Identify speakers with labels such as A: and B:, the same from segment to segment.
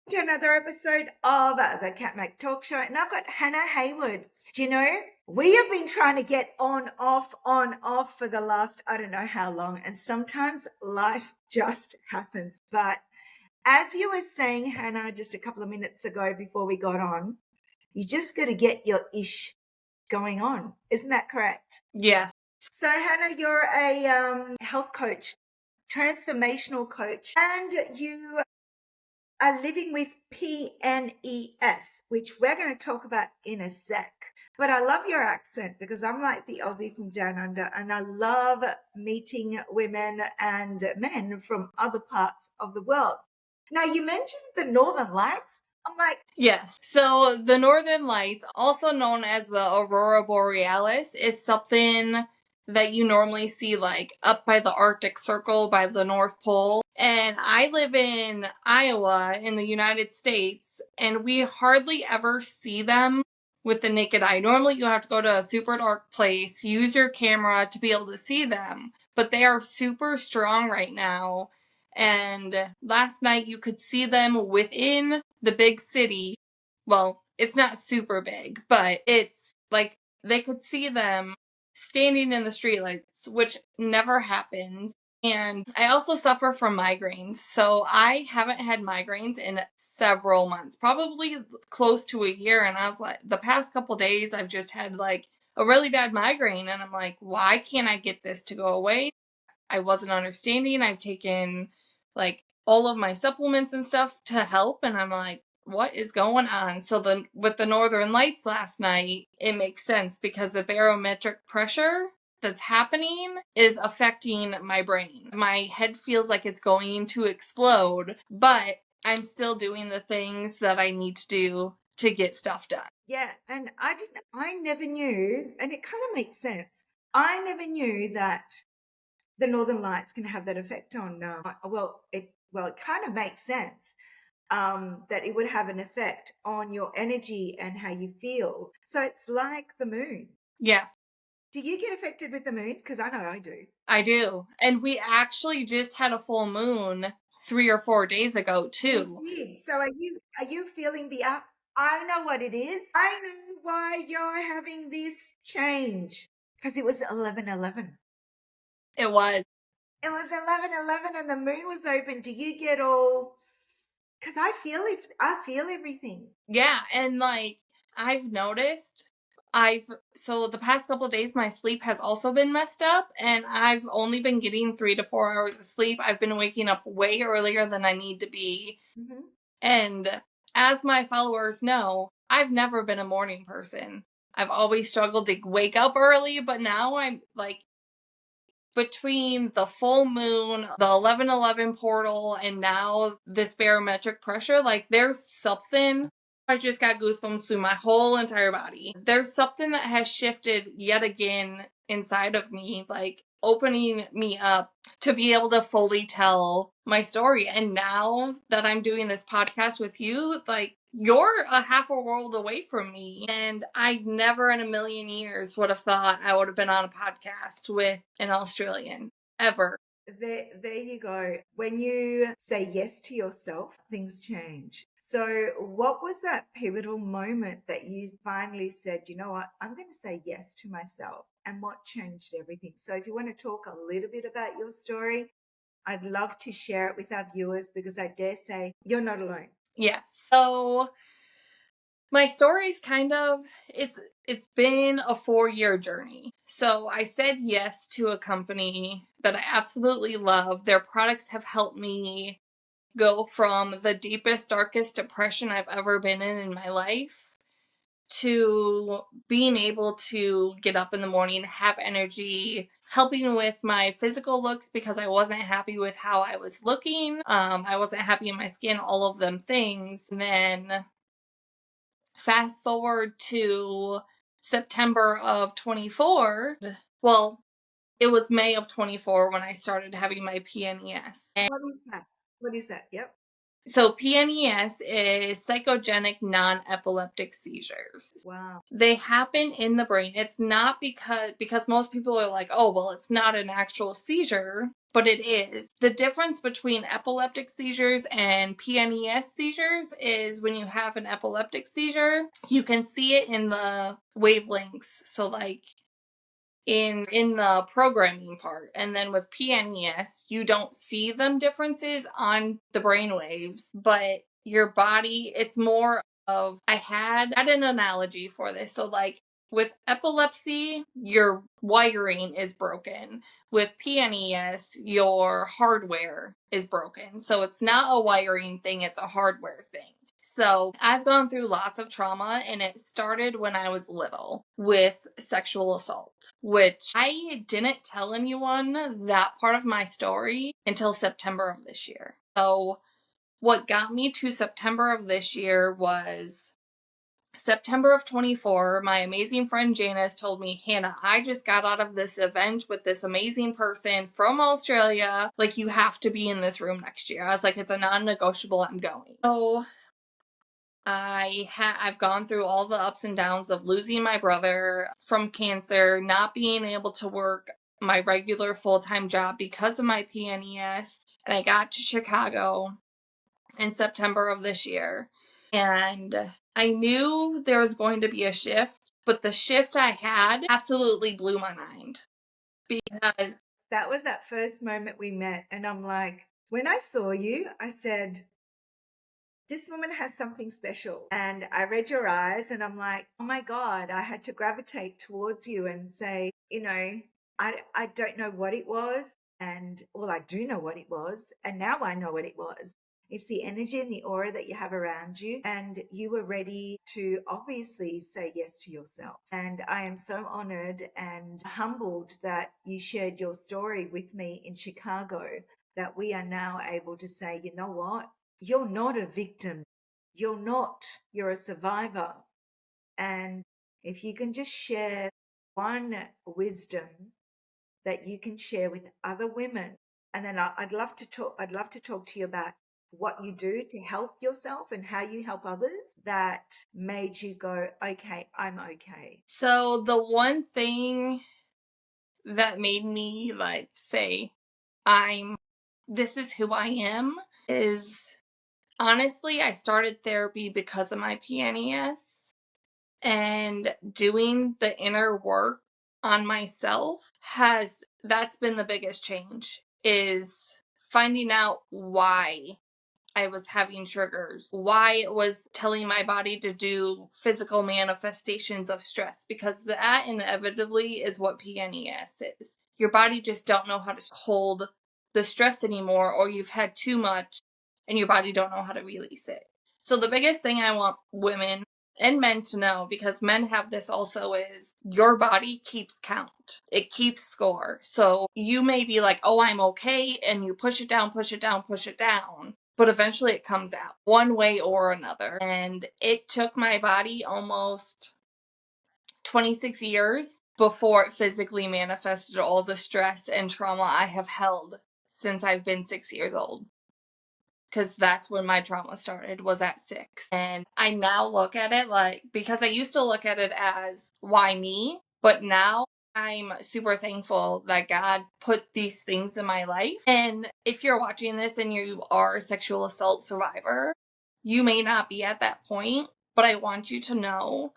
A: to another episode of the Kat Mak Talk Show, and I've got Hannah Hayward. Do you know, we have been trying to get on, off for the last, I don't know how long, and sometimes life just happens. But as you were saying, Hannah, just a couple of minutes ago before we got on, you just got to get your ish going on. Isn't that correct?
B: Yes.
A: So, Hannah, you're a health coach, transformational coach, and you are living with PNES, which we're going to talk about in a sec. But I love your accent because I'm like the Aussie from down under, and I love meeting women and men from other parts of the world. Now, you mentioned the Northern Lights. I'm like,
B: Yes. So the Northern Lights, also known as the Aurora Borealis, is something that you normally see like up by the Arctic Circle by the North Pole. And I live in Iowa in the United States, and we hardly ever see them with the naked eye. Normally you have to go to a super dark place, use your camera to be able to see them, but they are super strong right now. And last night you could see them within the big city. Well, it's not super big, but it's like they could see them standing in the streetlights, which never happens. And I also suffer from migraines. So I haven't had migraines in several months, probably close to a year. And I was like, the past couple days, I've just had like a really bad migraine. And I'm like, why can't I get this to go away? I wasn't understanding. I've taken like all of my supplements and stuff to help. And I'm like, what is going on? So with the Northern Lights last night, it makes sense because the barometric pressure that's happening is affecting my brain. My head feels like it's going to explode, but I'm still doing the things that I need to do to get stuff done.
A: yeah, and I never knew, and it kind of makes sense. I never knew that the Northern Lights can have that effect on, it kind of makes sense that it would have an effect on your energy and how you feel. So it's like the moon.
B: Yes.
A: Do you get affected with the moon? Because I know I do.
B: I do. And we actually just had a full moon 3 or 4 days ago too.
A: We did. So are you feeling the up? I know what it is. I know why you're having this change. Because it was 11:11.
B: It was.
A: It was 11:11 and the moon was open. Do you get all? Because I feel everything.
B: Yeah, and like I've noticed so the past couple of days my sleep has also been messed up, and I've only been getting 3 to 4 hours of sleep. I've been waking up way earlier than I need to be.
A: Mm-hmm.
B: And as my followers know, I've never been a morning person. I've always struggled to wake up early, but now I'm like, between the full moon, the 11:11 portal, and now this barometric pressure, like there's something. I just got goosebumps through my whole entire body. There's something that has shifted yet again inside of me, like opening me up to be able to fully tell my story. And now that I'm doing this podcast with you, like you're a half a world away from me. And I never in a million years would have thought I would have been on a podcast with an Australian, ever.
A: There you go. When you say yes to yourself, things change. So what was that pivotal moment that you finally said, you know what, I'm going to say yes to myself, and what changed everything? So if you want to talk a little bit about your story, I'd love to share it with our viewers, because I dare say you're not alone.
B: Yes. So my story's kind of, it's been a 4-year journey. So I said yes to a company that I absolutely love. Their products have helped me go from the deepest, darkest depression I've ever been in my life to being able to get up in the morning, have energy, helping with my physical looks because I wasn't happy with how I was looking. I wasn't happy in my skin, all of them things. And then fast forward to September of 24. Well, it was May of 24 when I started having my PNES.
A: What is that? What is that? Yep.
B: So PNES is psychogenic non-epileptic seizures.
A: Wow.
B: They happen in the brain. It's not because most people are like, oh, well, it's not an actual seizure, but it is. The difference between epileptic seizures and PNES seizures is when you have an epileptic seizure, you can see it in the wavelengths. So like in the programming part, and then with PNES you don't see them differences on the brain waves, but your body, it's more of, I had an analogy for this. So like with epilepsy, your wiring is broken. With PNES, your hardware is broken. So it's not a wiring thing, it's a hardware thing. So I've gone through lots of trauma, and it started when I was little with sexual assault, which I didn't tell anyone that part of my story until September of this year. So what got me to September of this year was September of 24, my amazing friend Janice told me, Hannah, I just got out of this event with this amazing person from Australia. Like, you have to be in this room next year. I was like, it's a non-negotiable, I'm going. So I've gone through all the ups and downs of losing my brother from cancer, not being able to work my regular full-time job because of my PNES, and I got to Chicago in September of this year, and I knew there was going to be a shift, but the shift I had absolutely blew my mind, because
A: That was that first moment we met. And I'm like, when I saw you, I said, this woman has something special. And I read your eyes and I'm like, oh my God, I had to gravitate towards you and say, I don't know what it was. And well, I do know what it was. And now I know what it was. It's the energy and the aura that you have around you. And you were ready to obviously say yes to yourself. And I am so honored and humbled that you shared your story with me in Chicago, that we are now able to say, you know what? You're not a victim. You're a survivor. And if you can just share one wisdom that you can share with other women, and then I'd love to talk to you about what you do to help yourself and how you help others that made you go, okay, I'm okay.
B: so the one thing that made me like say, this is who I am, is honestly, I started therapy because of my PNES, and doing the inner work on myself that's been the biggest change, is finding out why I was having triggers, why it was telling my body to do physical manifestations of stress, because that inevitably is what PNES is. Your body just don't know how to hold the stress anymore, or you've had too much and your body don't know how to release it. So the biggest thing I want women and men to know, because men have this also, is your body keeps count. It keeps score. So you may be like, oh, I'm okay, and you push it down, push it down, push it down, but eventually it comes out one way or another. And it took my body almost 26 years before it physically manifested all the stress and trauma I have held since I've been 6 years old. Because that's when my trauma started, was at 6. And I now look at it like, because I used to look at it as, why me? But now I'm super thankful that God put these things in my life. And if you're watching this and you are a sexual assault survivor, you may not be at that point, but I want you to know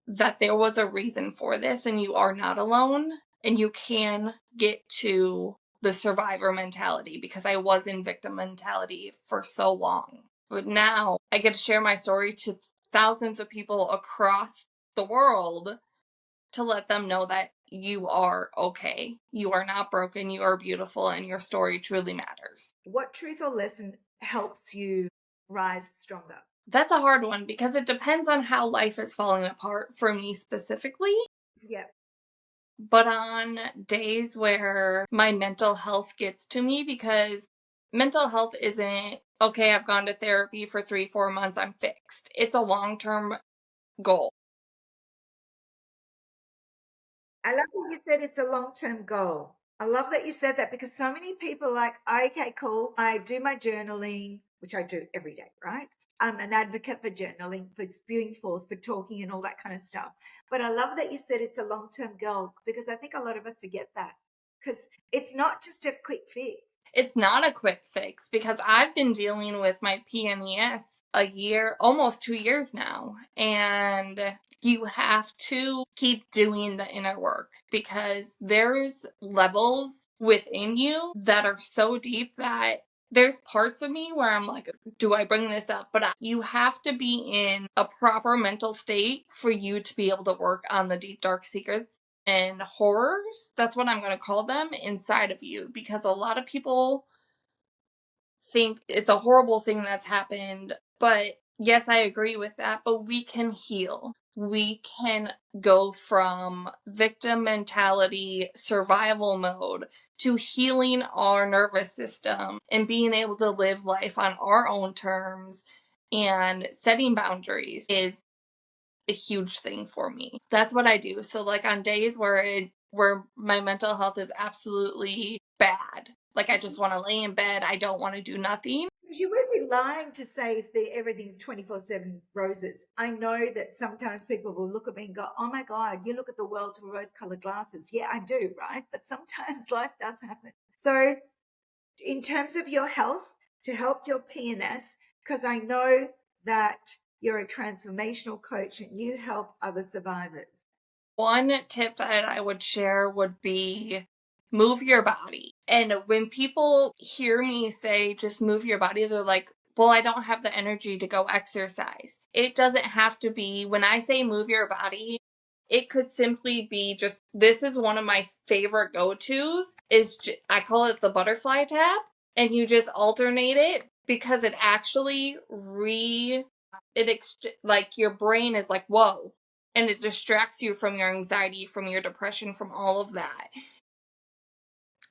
B: that there was a reason for this, and you are not alone, and you can get to the survivor mentality, because I was in victim mentality for so long. But now I get to share my story to thousands of people across the world to let them know that you are okay. You are not broken. You are beautiful, and your story truly matters.
A: What truth or lesson helps you rise stronger?
B: That's a hard one, because it depends on how life is falling apart for me specifically.
A: Yeah.
B: But on days where my mental health gets to me, because mental health isn't, okay, I've gone to therapy for 3-4 months, I'm fixed. It's a long-term goal.
A: I love that you said it's a long-term goal. I love that you said that, because so many people are like, okay, cool. I do my journaling. which I do every day, right? I'm an advocate for journaling, for spewing forth, for talking and all that kind of stuff. But I love that you said it's a long-term goal, because I think a lot of us forget that, because it's not just a quick fix.
B: It's not a quick fix, because I've been dealing with my PNES a year, almost 2 years now. And you have to keep doing the inner work, because there's levels within you that are so deep that there's parts of me where I'm like, do I bring this up? But you have to be in a proper mental state for you to be able to work on the deep, dark secrets and horrors, that's what I'm going to call them, inside of you. Because a lot of people think it's a horrible thing that's happened. But yes, I agree with that. But we can heal. We can go from victim mentality, survival mode, to healing our nervous system and being able to live life on our own terms. And setting boundaries is a huge thing for me. That's what I do. So like on days where my mental health is absolutely bad, like I just want to lay in bed, I don't want to do nothing.
A: You would be lying to say if everything's 24/7 roses. I know that sometimes people will look at me and go, oh my God, you look at the world through rose-colored glasses. Yeah, I do, right? But sometimes life does happen. So in terms of your health, to help your PNS, because I know that you're a transformational coach and you help other survivors.
B: One tip that I would share would be move your body. And when people hear me say just move your body, they're like, well, I don't have the energy to go exercise. It doesn't have to be, when I say move your body, it could simply be just, this is one of my favorite go-tos, I call it the butterfly tap. And you just alternate it, because it actually like your brain is like, whoa. And it distracts you from your anxiety, from your depression, from all of that.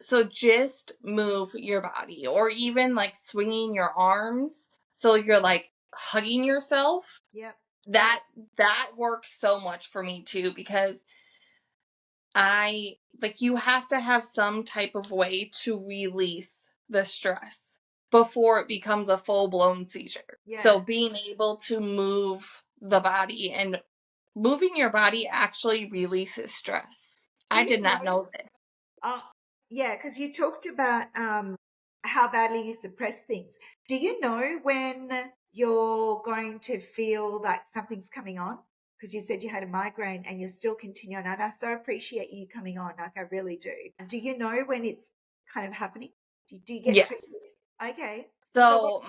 B: So just move your body, or even like swinging your arms. So you're like hugging yourself.
A: Yep.
B: That works so much for me too, because you have to have some type of way to release the stress before it becomes a full-blown seizure.
A: Yeah.
B: So being able to move the body, and moving your body actually releases stress. I did not know this.
A: Yeah, because you talked about how badly you suppress things. Do you know when you're going to feel like something's coming on? Because you said you had a migraine and you're still continuing. And I so appreciate you coming on. Like, I really do. Do you know when it's kind of happening? Do you get tricked?
B: Yes.
A: Okay.
B: So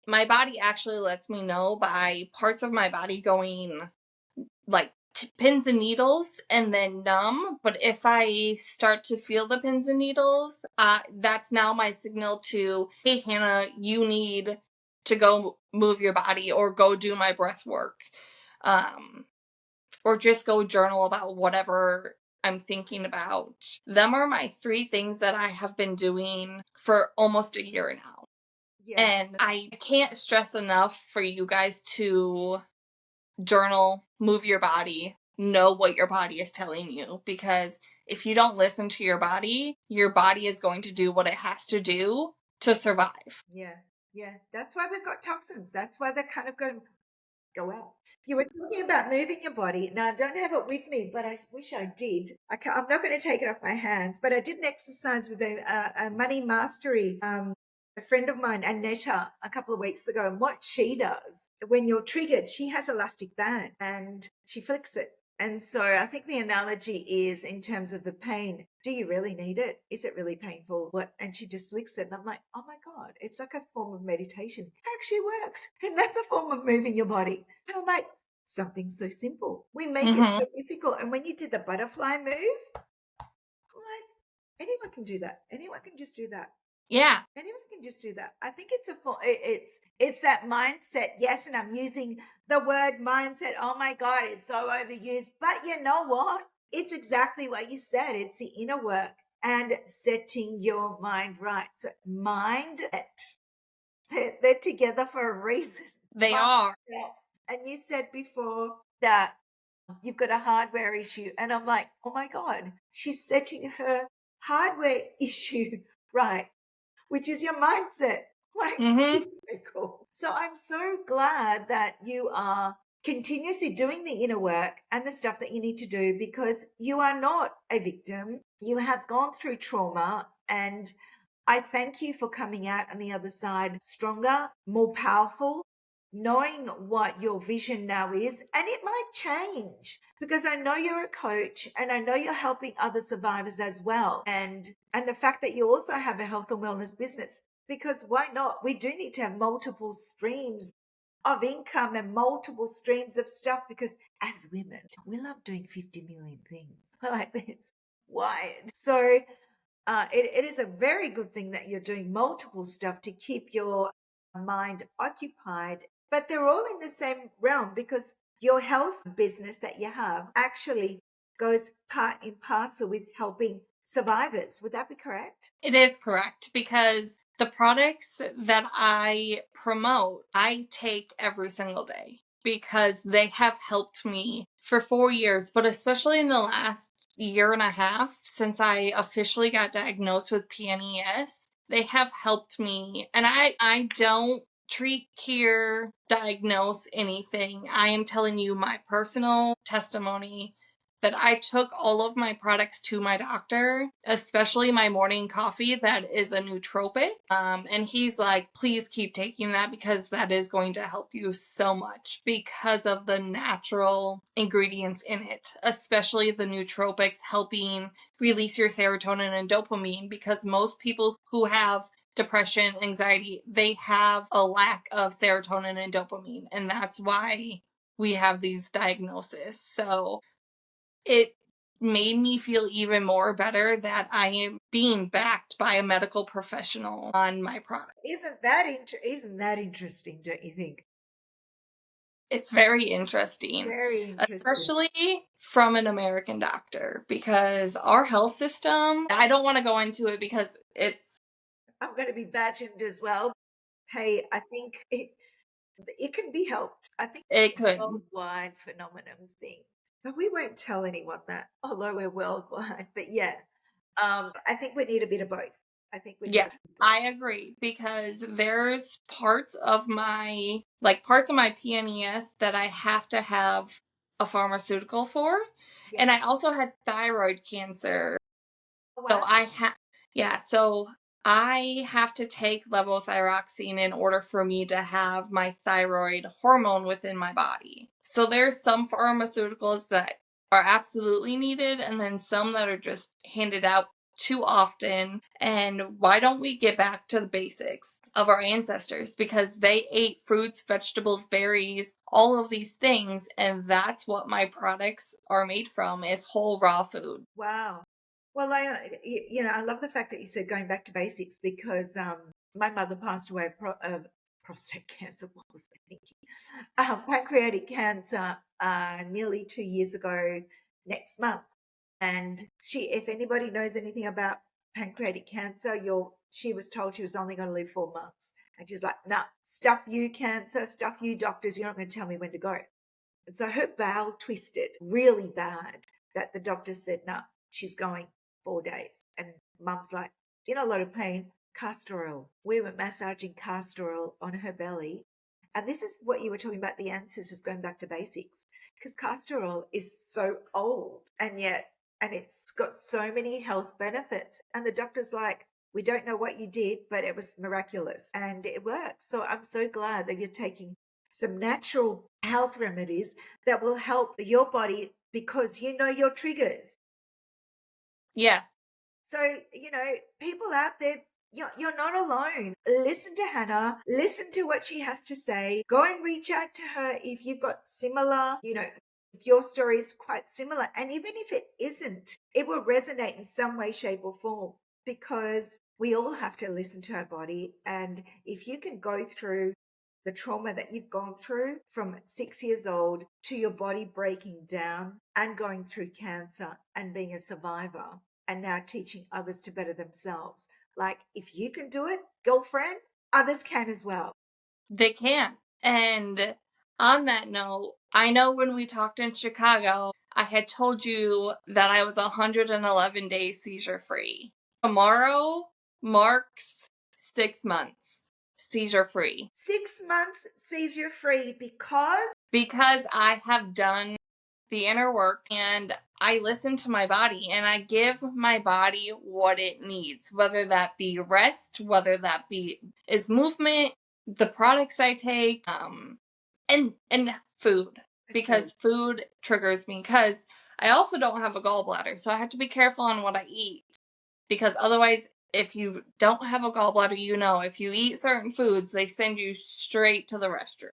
B: my body actually lets me know by parts of my body going like pins and needles and then numb. But if I start to feel the pins and needles, that's now my signal to, hey, Hannah, you need to go move your body, or go do my breath work, or just go journal about whatever I'm thinking about. Them are my 3 things that I have been doing for almost a year now.
A: Yeah.
B: And I can't stress enough for you guys to journal, move your body, know what your body is telling you. Because if you don't listen to your body is going to do what it has to do to survive.
A: Yeah. Yeah. That's why we've got toxins. That's why they're kind of going to go out. You were talking about moving your body. Now, I don't have it with me, but I wish I did. I'm not going to take it off my hands, but I did an exercise with a money mastery, a friend of mine, Annetta, a couple of weeks ago. And what she does, when you're triggered, she has elastic band and she flicks it. And so I think the analogy is in terms of the pain. Do you really need it? Is it really painful? What? And she just flicks it. And I'm like, oh my God, it's like a form of meditation. It actually works. And that's a form of moving your body. And I'm like, something so simple. We make it so difficult. And when you did the butterfly move, I'm like, anyone can do that. Anyone can just do that.
B: Yeah.
A: Anyone can just do that. I think it's that mindset. Yes, and I'm using the word mindset. Oh my God, it's so overused. But you know what? It's exactly what you said. It's the inner work and setting your mind right. So mind, they're together for a reason.
B: They are.
A: And you said before that you've got a hardware issue. And I'm like, oh my God, she's setting her hardware issue right, which is your mindset. Like,
B: Mm-hmm.
A: it's so cool. So I'm so glad that you are continuously doing the inner work and the stuff that you need to do, because you are not a victim. You have gone through trauma, and I thank you for coming out on the other side stronger, more powerful, knowing what your vision now is. And it might change, because I know you're a coach and I know you're helping other survivors as well. And the fact that you also have a health and wellness business, because why not? We do need to have multiple streams of income and multiple streams of stuff, because as women, we love doing 50 million things. We're like this. Why? So it is a very good thing that you're doing multiple stuff to keep your mind occupied, but they're all in the same realm, because your health business that you have actually goes part and parcel with helping survivors. Would that be correct?
B: It is correct, because the products that I promote, I take every single day because they have helped me for 4 years, but especially in the last year and a half since I officially got diagnosed with PNES, they have helped me. And I don't treat, cure, diagnose anything. I am telling you my personal testimony that I took all of my products to my doctor, especially my morning coffee that is a nootropic. And he's like, please keep taking that, because that is going to help you so much because of the natural ingredients in it, especially the nootropics helping release your serotonin and dopamine, because most people who have depression, anxiety, they have a lack of serotonin and dopamine. And that's why we have these diagnoses. So it made me feel even more better that I am being backed by a medical professional on my product.
A: Isn't that interesting, don't you think?
B: It's very interesting,
A: Very interesting.
B: especially from an American doctor, because our health system, I don't want to go into it because
A: I'm going to be badgered as well. Hey, I think it can be helped. I think
B: it
A: it's a
B: could.
A: worldwide phenomenon thing. But we won't tell anyone that, although we're worldwide. But yeah, I think we need a bit of both. I think we need
B: Yeah,
A: a bit of both.
B: I agree, because there's parts of my PNES that I have to have a pharmaceutical for.
A: Yeah.
B: And I also had thyroid cancer.
A: Oh,
B: So
A: wow.
B: I have to take levothyroxine in order for me to have my thyroid hormone within my body. So there's some pharmaceuticals that are absolutely needed, and then some that are just handed out too often. And why don't we get back to the basics of our ancestors? Because they ate fruits, vegetables, berries, all of these things, and that's what my products are made from, is whole raw food.
A: Wow. Well, I love the fact that you said going back to basics, because my mother passed away of prostate cancer. What was I thinking? Pancreatic cancer nearly 2 years ago next month. And if anybody knows anything about pancreatic cancer, she was told she was only going to live 4 months. And she's like, nah, stuff you, cancer, stuff you, doctors, you're not going to tell me when to go. And so her bowel twisted really bad, that the doctor said, no, she's going 4 days. And mum's like, in a lot of pain, castor oil. We were massaging castor oil on her belly. And this is what you were talking about, the ancestors going back to basics, because castor oil is so old, and it's got so many health benefits. And the doctor's like, we don't know what you did, but it was miraculous and it worked. So I'm so glad that you're taking some natural health remedies that will help your body, because you know your triggers.
B: Yes.
A: So, people out there, you're not alone. Listen to Hannah, listen to what she has to say. Go and reach out to her if you've got similar, if your story is quite similar. And even if it isn't, it will resonate in some way, shape, or form, because we all have to listen to our body. And if you can go through the trauma that you've gone through from 6 years old to your body breaking down and going through cancer and being a survivor, and now teaching others to better themselves. Like, if you can do it, girlfriend, others can as well.
B: They can. And on that note, I know when we talked in Chicago, I had told you that I was 111 days seizure free. Tomorrow marks 6 months. seizure-free.
A: 6 months seizure-free
B: because I have done the inner work and I listen to my body and I give my body what it needs, whether that be rest, whether that be is movement, the products I take, and food, because food triggers me, because I also don't have a gallbladder, so I have to be careful on what I eat, because otherwise, if you don't have a gallbladder, if you eat certain foods, they send you straight to the restroom.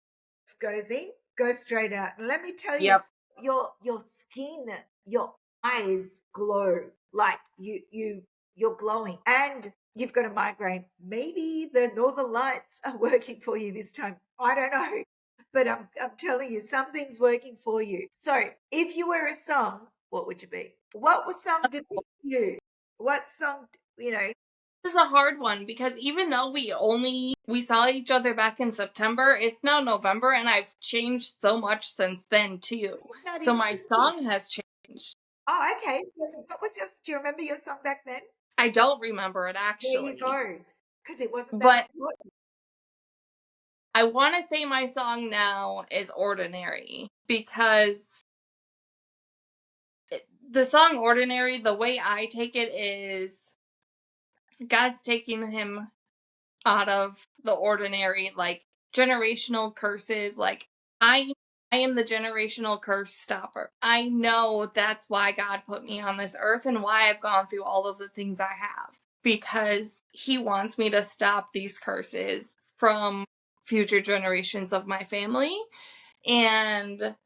A: Goes in, goes straight out. And let me tell you,
B: Yep.
A: your skin, your eyes glow like you're glowing, and you've got a migraine. Maybe the northern lights are working for you this time. I don't know, but I'm telling you, something's working for you. So if you were a song, what would you be? What song depicts you? What song,
B: This is a hard one, because even though we saw each other back in September, it's now November, and I've changed so much since then too. So my song has changed.
A: Oh, okay. So what was do you remember your song back then?
B: I don't remember it, actually.
A: There you go. Because it wasn't that
B: But
A: important.
B: I want to say my song now is Ordinary, because the song Ordinary, the way I take it is God's taking him out of the ordinary, like generational curses. Like, I am the generational curse stopper. I know that's why God put me on this earth and why I've gone through all of the things I have, because he wants me to stop these curses from future generations of my family. And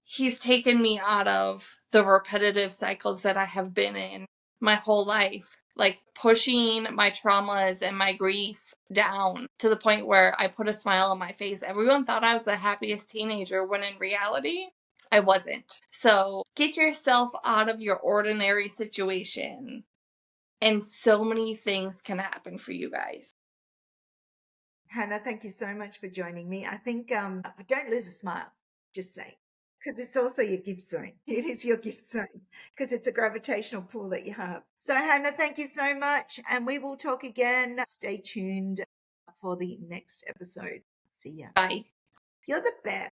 B: he's taken me out of the repetitive cycles that I have been in my whole life, like pushing my traumas and my grief down to the point where I put a smile on my face. Everyone thought I was the happiest teenager, when in reality, I wasn't. So get yourself out of your ordinary situation, and so many things can happen for you guys.
A: Hannah, thank you so much for joining me. I think don't lose a smile, just saying, because it's also your gift zone. It is your gift zone, because it's a gravitational pull that you have. So Hannah, thank you so much, and we will talk again. Stay tuned for the next episode. See ya.
B: Bye.
A: You're the best.